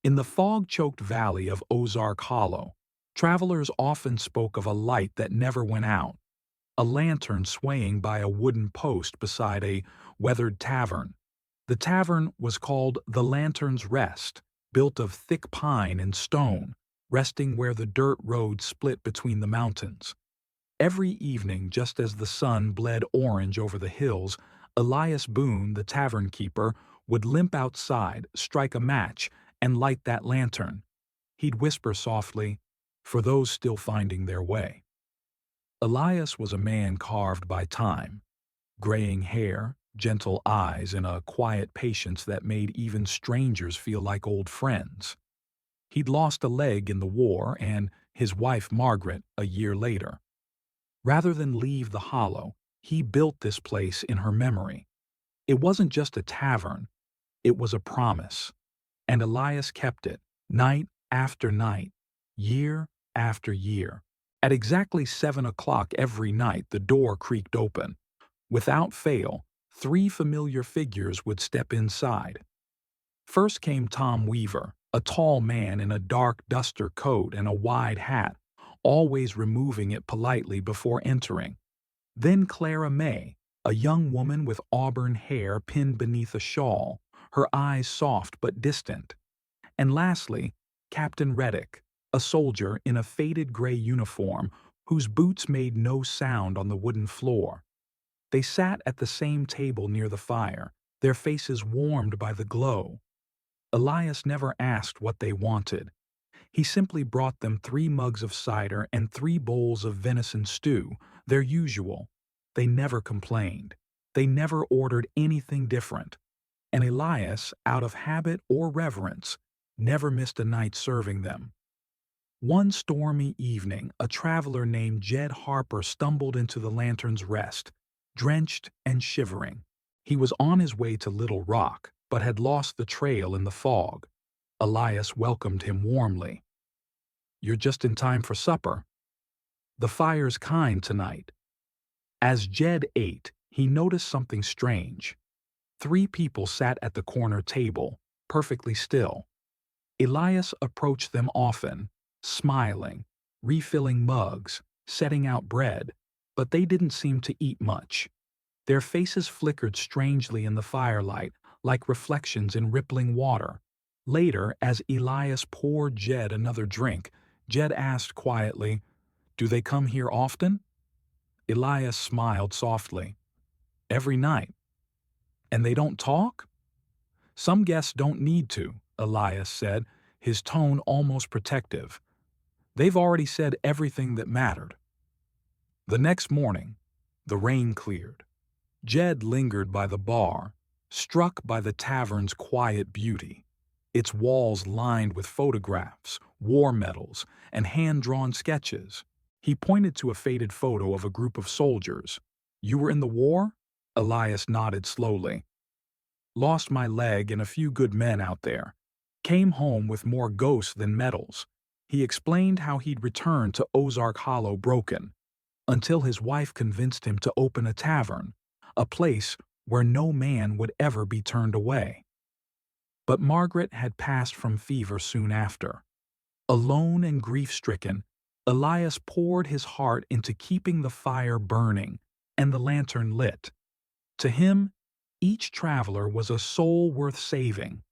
In the fog-choked valley of Ozark Hollow, travelers often spoke of a light that never went out, a lantern swaying by a wooden post beside a weathered tavern. The tavern was called the Lantern's Rest, built of thick pine and stone, resting where the dirt road split between the mountains. Every evening, just as the sun bled orange over the hills, Elias Boone, the tavern keeper, would limp outside, strike a match, and light that lantern. He'd whisper softly, "For those still finding their way." Elias was a man carved by time, graying hair, gentle eyes, and a quiet patience that made even strangers feel like old friends. He'd lost a leg in the war and his wife Margaret a year later. Rather than leave the hollow, he built this place in her memory. It wasn't just a tavern, it was a promise. And Elias kept it, night after night, year after year. At exactly 7 o'clock every night, the door creaked open. Without fail, 3 familiar figures would step inside. First came Tom Weaver, a tall man in a dark duster coat and a wide hat, always removing it politely before entering. Then Clara May, a young woman with auburn hair pinned beneath a shawl, her eyes soft but distant. And lastly, Captain Reddick, a soldier in a faded gray uniform whose boots made no sound on the wooden floor. They sat at the same table near the fire, their faces warmed by the glow. Elias never asked what they wanted. He simply brought them 3 mugs of cider and 3 bowls of venison stew, their usual. They never complained. They never ordered anything different. And Elias, out of habit or reverence, never missed a night serving them. One stormy evening, a traveler named Jed Harper stumbled into the Lantern's Rest, drenched and shivering. He was on his way to Little Rock, but had lost the trail in the fog. Elias welcomed him warmly. "You're just in time for supper. The fire's kind tonight." As Jed ate, he noticed something strange. 3 people sat at the corner table, perfectly still. Elias approached them often, smiling, refilling mugs, setting out bread, but they didn't seem to eat much. Their faces flickered strangely in the firelight, like reflections in rippling water. Later, as Elias poured Jed another drink, Jed asked quietly, "Do they come here often?" Elias smiled softly. "Every night." "And they don't talk?" "Some guests don't need to," Elias said, his tone almost protective. "They've already said everything that mattered." The next morning, the rain cleared. Jed lingered by the bar, struck by the tavern's quiet beauty, its walls lined with photographs, war medals, and hand-drawn sketches. He pointed to a faded photo of a group of soldiers. "You were in the war?" Elias nodded slowly. "Lost my leg and a few good men out there. Came home with more ghosts than medals." He explained how he'd returned to Ozark Hollow broken, until his wife convinced him to open a tavern, a place where no man would ever be turned away. But Margaret had passed from fever soon after. Alone and grief-stricken, Elias poured his heart into keeping the fire burning and the lantern lit. To him, each traveler was a soul worth saving,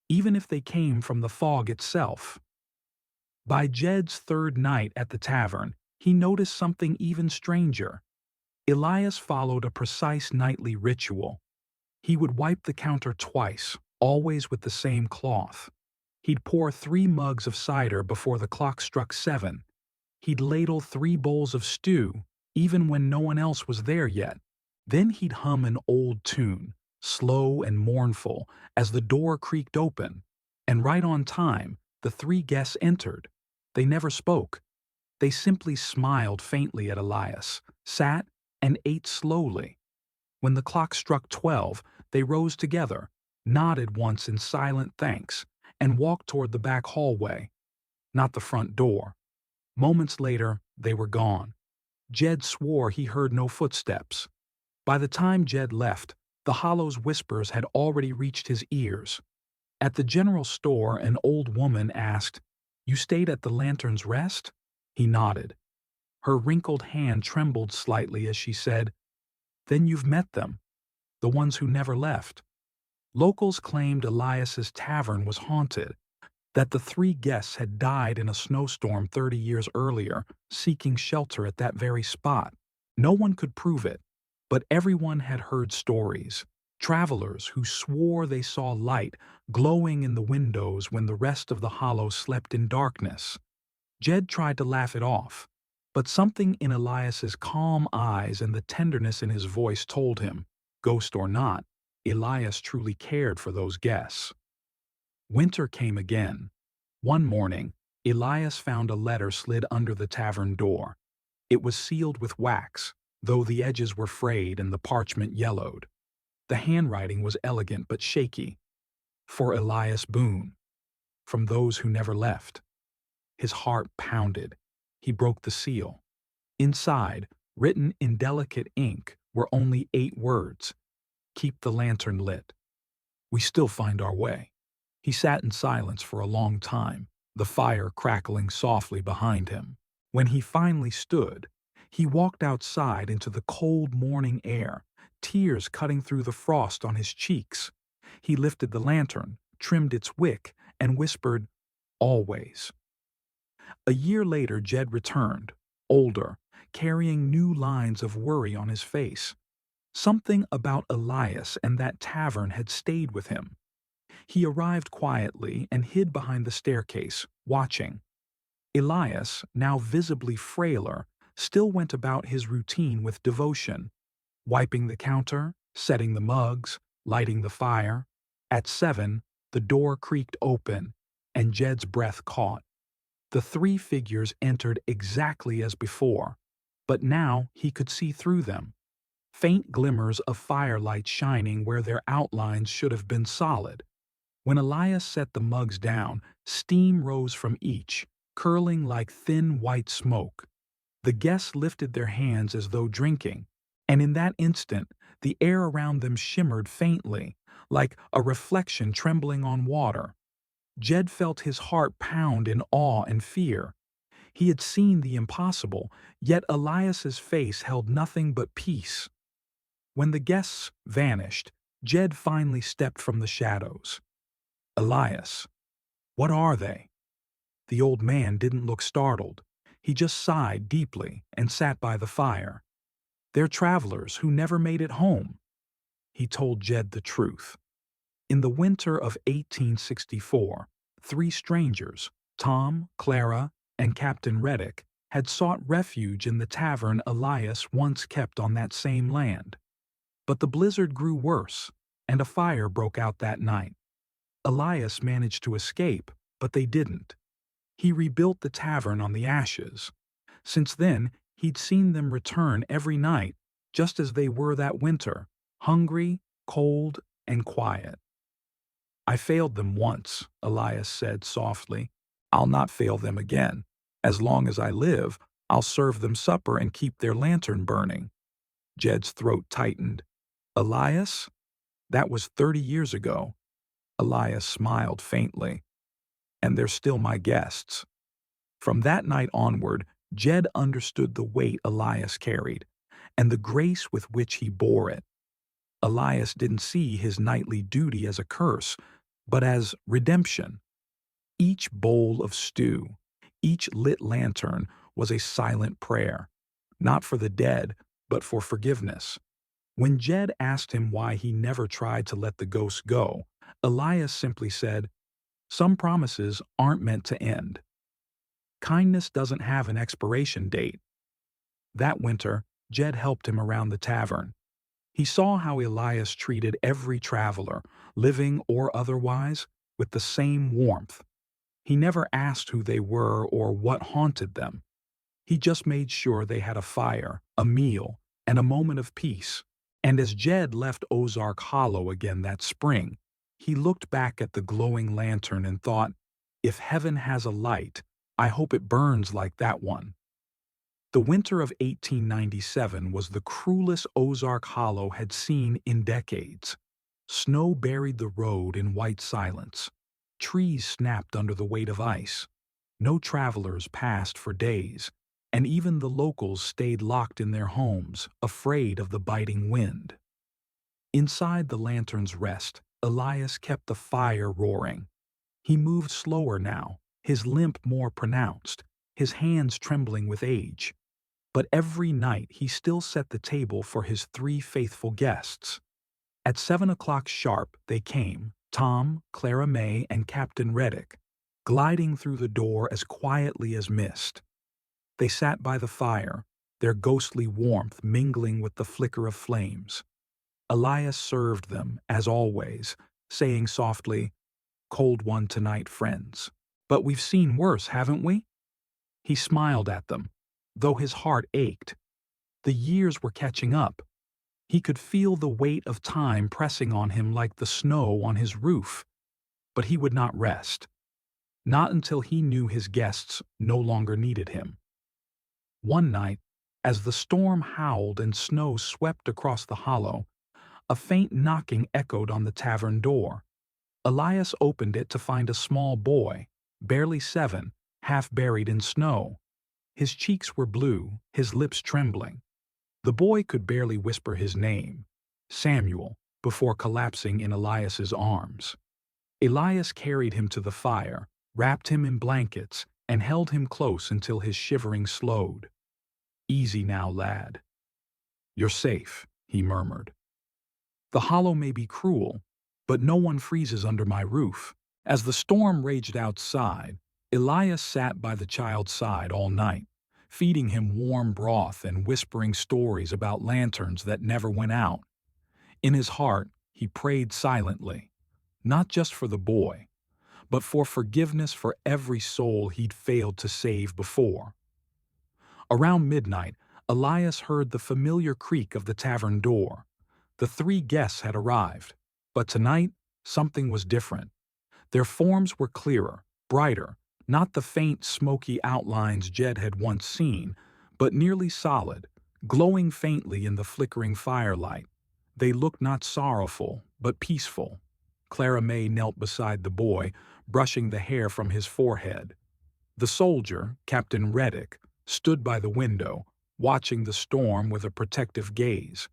even if they came from the fog itself. By Jed's 3rd night at the tavern, he noticed something even stranger. Elias followed a precise nightly ritual. He would wipe the counter twice, always with the same cloth. He'd pour 3 mugs of cider before the clock struck 7. He'd ladle 3 bowls of stew, even when no one else was there yet. Then he'd hum an old tune, slow and mournful, as the door creaked open. And right on time, the 3 guests entered. They never spoke. They simply smiled faintly at Elias, sat, and ate slowly. When the clock struck 12, they rose together, nodded once in silent thanks, and walked toward the back hallway, not the front door. Moments later, they were gone. Jed swore he heard no footsteps. By the time Jed left, the hollow's whispers had already reached his ears. At the general store, an old woman asked, "You stayed at the Lantern's Rest?" He nodded. Her wrinkled hand trembled slightly as she said, "Then you've met them, the ones who never left." Locals claimed Elias's tavern was haunted, that the three guests had died in a snowstorm 30 years earlier, seeking shelter at that very spot. No one could prove it, but everyone had heard stories. Travelers who swore they saw light glowing in the windows when the rest of the hollow slept in darkness. Jed tried to laugh it off, but something in Elias's calm eyes and the tenderness in his voice told him, ghost or not, Elias truly cared for those guests. Winter came again. One morning, Elias found a letter slid under the tavern door. It was sealed with wax, though the edges were frayed and the parchment yellowed. The handwriting was elegant but shaky. For Elias Boone, from those who never left. His heart pounded. He broke the seal. Inside, written in delicate ink, were only 8 words. "Keep the lantern lit. We still find our way." He sat in silence for a long time, the fire crackling softly behind him. When he finally stood, he walked outside into the cold morning air, tears cutting through the frost on his cheeks. He lifted the lantern, trimmed its wick, and whispered, "Always." A year later, Jed returned, older, carrying new lines of worry on his face. Something about Elias and that tavern had stayed with him. He arrived quietly and hid behind the staircase, watching. Elias, now visibly frailer, still went about his routine with devotion, wiping the counter, setting the mugs, lighting the fire. At 7, the door creaked open, and Jed's breath caught. The 3 figures entered exactly as before, but now he could see through them. Faint glimmers of firelight shining where their outlines should have been solid. When Elias set the mugs down, steam rose from each, curling like thin white smoke. The guests lifted their hands as though drinking, and in that instant, the air around them shimmered faintly, like a reflection trembling on water. Jed felt his heart pound in awe and fear. He had seen the impossible, yet Elias's face held nothing but peace. When the guests vanished, Jed finally stepped from the shadows. "Elias, what are they?" The old man didn't look startled. He just sighed deeply and sat by the fire. "They're travelers who never made it home." He told Jed the truth. In the winter of 1864, 3 strangers, Tom, Clara, and Captain Reddick, had sought refuge in the tavern Elias once kept on that same land. But the blizzard grew worse, and a fire broke out that night. Elias managed to escape, but they didn't. He rebuilt the tavern on the ashes. Since then, he'd seen them return every night, just as they were that winter, hungry, cold, and quiet. "I failed them once," Elias said softly. "I'll not fail them again. As long as I live, I'll serve them supper and keep their lantern burning." Jed's throat tightened. "Elias? That was 30 years ago." Elias smiled faintly. "And they're still my guests." From that night onward, Jed understood the weight Elias carried, and the grace with which he bore it. Elias didn't see his nightly duty as a curse, but as redemption. Each bowl of stew, each lit lantern was a silent prayer, not for the dead, but for forgiveness. When Jed asked him why he never tried to let the ghosts go, Elias simply said, "Some promises aren't meant to end. Kindness doesn't have an expiration date." That winter, Jed helped him around the tavern. He saw how Elias treated every traveler, living or otherwise, with the same warmth. He never asked who they were or what haunted them. He just made sure they had a fire, a meal, and a moment of peace. And as Jed left Ozark Hollow again that spring, he looked back at the glowing lantern and thought, "If heaven has a light, I hope it burns like that one." The winter of 1897 was the cruelest Ozark Hollow had seen in decades. Snow buried the road in white silence. Trees snapped under the weight of ice. No travelers passed for days, and even the locals stayed locked in their homes, afraid of the biting wind. Inside the lantern's rest, Elias kept the fire roaring. He moved slower now, his limp more pronounced, his hands trembling with age. But every night he still set the table for his 3 faithful guests. At 7 o'clock sharp they came, Tom, Clara May, and Captain Reddick, gliding through the door as quietly as mist. They sat by the fire, their ghostly warmth mingling with the flicker of flames. Elias served them, as always, saying softly, "Cold one tonight, friends. But we've seen worse, haven't we?" He smiled at them, though his heart ached. The years were catching up. He could feel the weight of time pressing on him like the snow on his roof. But he would not rest. Not until he knew his guests no longer needed him. One night, as the storm howled and snow swept across the hollow, a faint knocking echoed on the tavern door. Elias opened it to find a small boy, barely 7, half buried in snow. His cheeks were blue, his lips trembling. The boy could barely whisper his name, Samuel, before collapsing in Elias's arms. Elias carried him to the fire, wrapped him in blankets, and held him close until his shivering slowed. "Easy now, lad. You're safe," he murmured. "The hollow may be cruel, but no one freezes under my roof." As the storm raged outside, Elias sat by the child's side all night, feeding him warm broth and whispering stories about lanterns that never went out. In his heart, he prayed silently, not just for the boy, but for forgiveness for every soul he'd failed to save before. Around midnight, Elias heard the familiar creak of the tavern door. The 3 guests had arrived, but tonight, something was different. Their forms were clearer, brighter, not the faint, smoky outlines Jed had once seen, but nearly solid, glowing faintly in the flickering firelight. They looked not sorrowful, but peaceful. Clara May knelt beside the boy, brushing the hair from his forehead. The soldier, Captain Reddick, stood by the window, watching the storm with a protective gaze.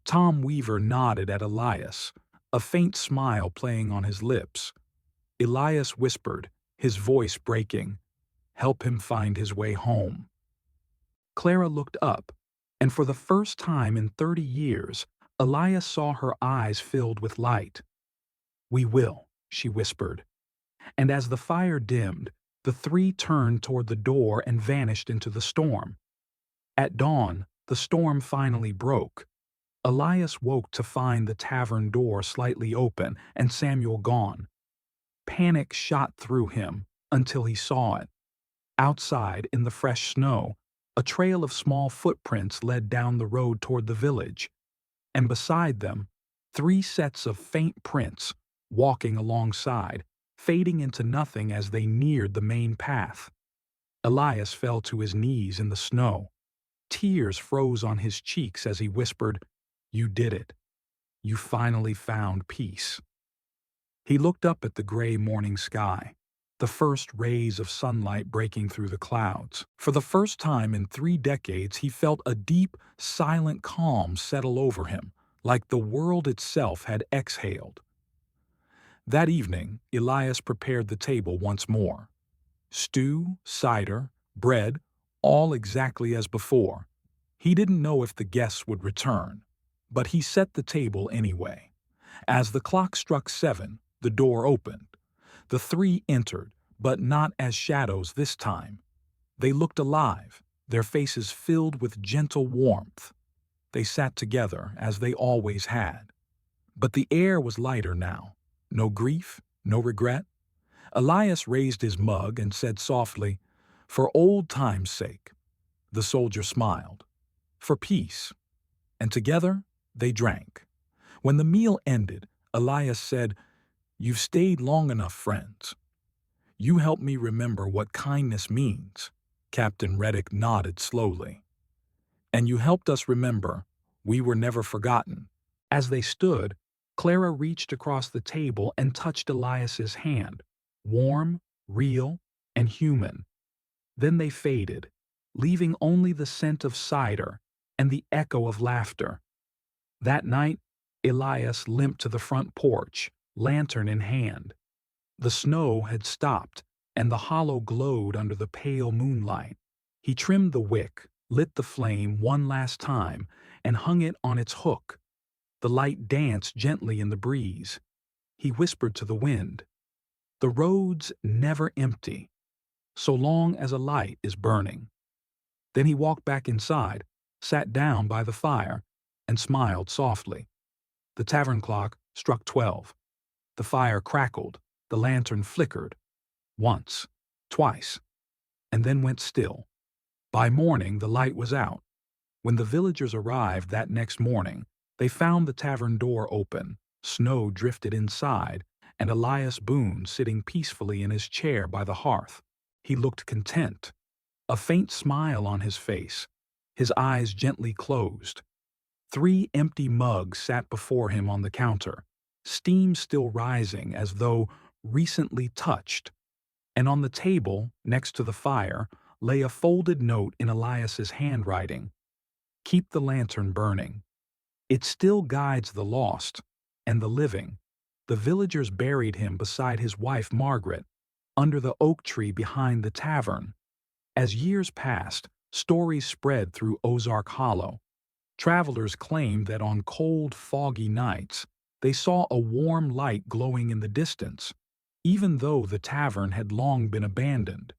Tom Weaver nodded at Elias, a faint smile playing on his lips. Elias whispered, his voice breaking, "Help him find his way home." Clara looked up, and for the first time in 30 years, Elias saw her eyes filled with light. "We will," she whispered. And as the fire dimmed, the 3 turned toward the door and vanished into the storm. At dawn, the storm finally broke. Elias woke to find the tavern door slightly open and Samuel gone. Panic shot through him until he saw it. Outside, in the fresh snow, a trail of small footprints led down the road toward the village, and beside them, 3 sets of faint prints, walking alongside, fading into nothing as they neared the main path. Elias fell to his knees in the snow. Tears froze on his cheeks as he whispered, "You did it. You finally found peace." He looked up at the gray morning sky, the first rays of sunlight breaking through the clouds. For the first time in 3 decades, he felt a deep, silent calm settle over him, like the world itself had exhaled. That evening, Elias prepared the table once more. Stew, cider, bread, all exactly as before. He didn't know if the guests would return, but he set the table anyway. As the clock struck 7, the door opened. The 3 entered, but not as shadows this time. They looked alive, their faces filled with gentle warmth. They sat together as they always had. But the air was lighter now. No grief, no regret. Elias raised his mug and said softly, "For old time's sake." The soldier smiled. "For peace." And together they drank. When the meal ended, Elias said, "You've stayed long enough, friends. You helped me remember what kindness means." Captain Reddick nodded slowly. "And you helped us remember we were never forgotten." As they stood, Clara reached across the table and touched Elias's hand, warm, real, and human. Then they faded, leaving only the scent of cider and the echo of laughter. That night, Elias limped to the front porch, lantern in hand. The snow had stopped, and the hollow glowed under the pale moonlight. He trimmed the wick, lit the flame one last time, and hung it on its hook. The light danced gently in the breeze. He whispered to the wind, "The road's never empty, so long as a light is burning." Then he walked back inside, sat down by the fire, and smiled softly. The tavern clock struck 12. The fire crackled, the lantern flickered, once, twice, and then went still. By morning the light was out. When the villagers arrived that next morning, they found the tavern door open, snow drifted inside, and Elias Boone sitting peacefully in his chair by the hearth. He looked content, a faint smile on his face, his eyes gently closed. 3 empty mugs sat before him on the counter, steam still rising as though recently touched, and on the table, next to the fire, lay a folded note in Elias's handwriting. "Keep the lantern burning. It still guides the lost and the living." The villagers buried him beside his wife Margaret, under the oak tree behind the tavern. As years passed, stories spread through Ozark Hollow. Travelers claimed that on cold, foggy nights, they saw a warm light glowing in the distance, even though the tavern had long been abandoned.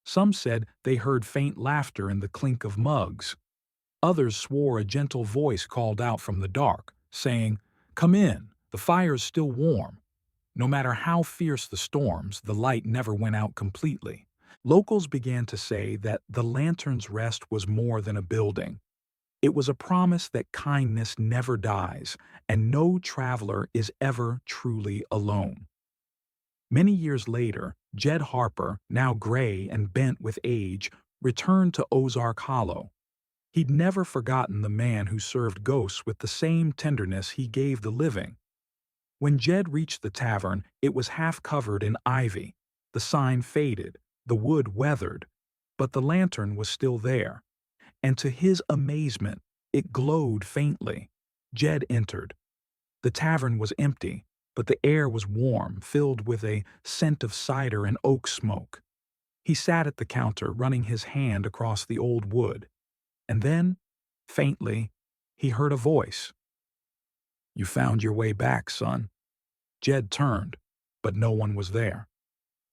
Some said they heard faint laughter and the clink of mugs. Others swore a gentle voice called out from the dark, saying, "Come in, the fire's still warm." No matter how fierce the storms, the light never went out completely. Locals began to say that the lantern's rest was more than a building. It was a promise that kindness never dies, and no traveler is ever truly alone. Many years later, Jed Harper, now gray and bent with age, returned to Ozark Hollow. He'd never forgotten the man who served ghosts with the same tenderness he gave the living. When Jed reached the tavern, it was half covered in ivy. The sign faded, the wood weathered, but the lantern was still there. And to his amazement, it glowed faintly. Jed entered. The tavern was empty, but the air was warm, filled with a scent of cider and oak smoke. He sat at the counter, running his hand across the old wood. And then, faintly, he heard a voice. "You found your way back, son." Jed turned, but no one was there.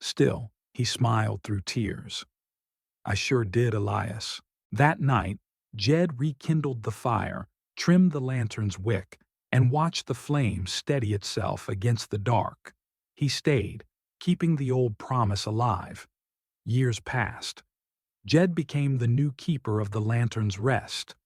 Still, he smiled through tears. "I sure did, Elias." That night, Jed rekindled the fire, trimmed the lantern's wick, and watched the flame steady itself against the dark. He stayed, keeping the old promise alive. Years passed. Jed became the new keeper of the lantern's rest.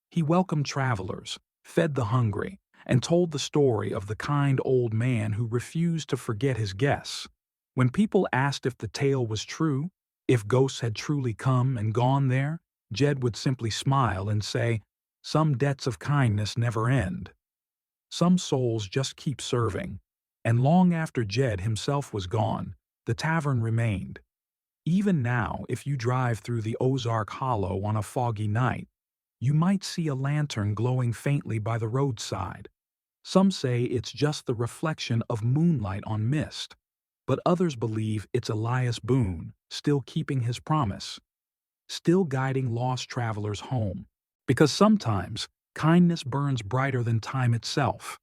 He welcomed travelers, fed the hungry, and told the story of the kind old man who refused to forget his guests. When people asked if the tale was true, if ghosts had truly come and gone there, Jed would simply smile and say, "Some debts of kindness never end. Some souls just keep serving." And long after Jed himself was gone, the tavern remained. Even now, if you drive through the Ozark Hollow on a foggy night, you might see a lantern glowing faintly by the roadside. Some say it's just the reflection of moonlight on mist, but others believe it's Elias Boone, still keeping his promise, still guiding lost travelers home. Because sometimes, kindness burns brighter than time itself.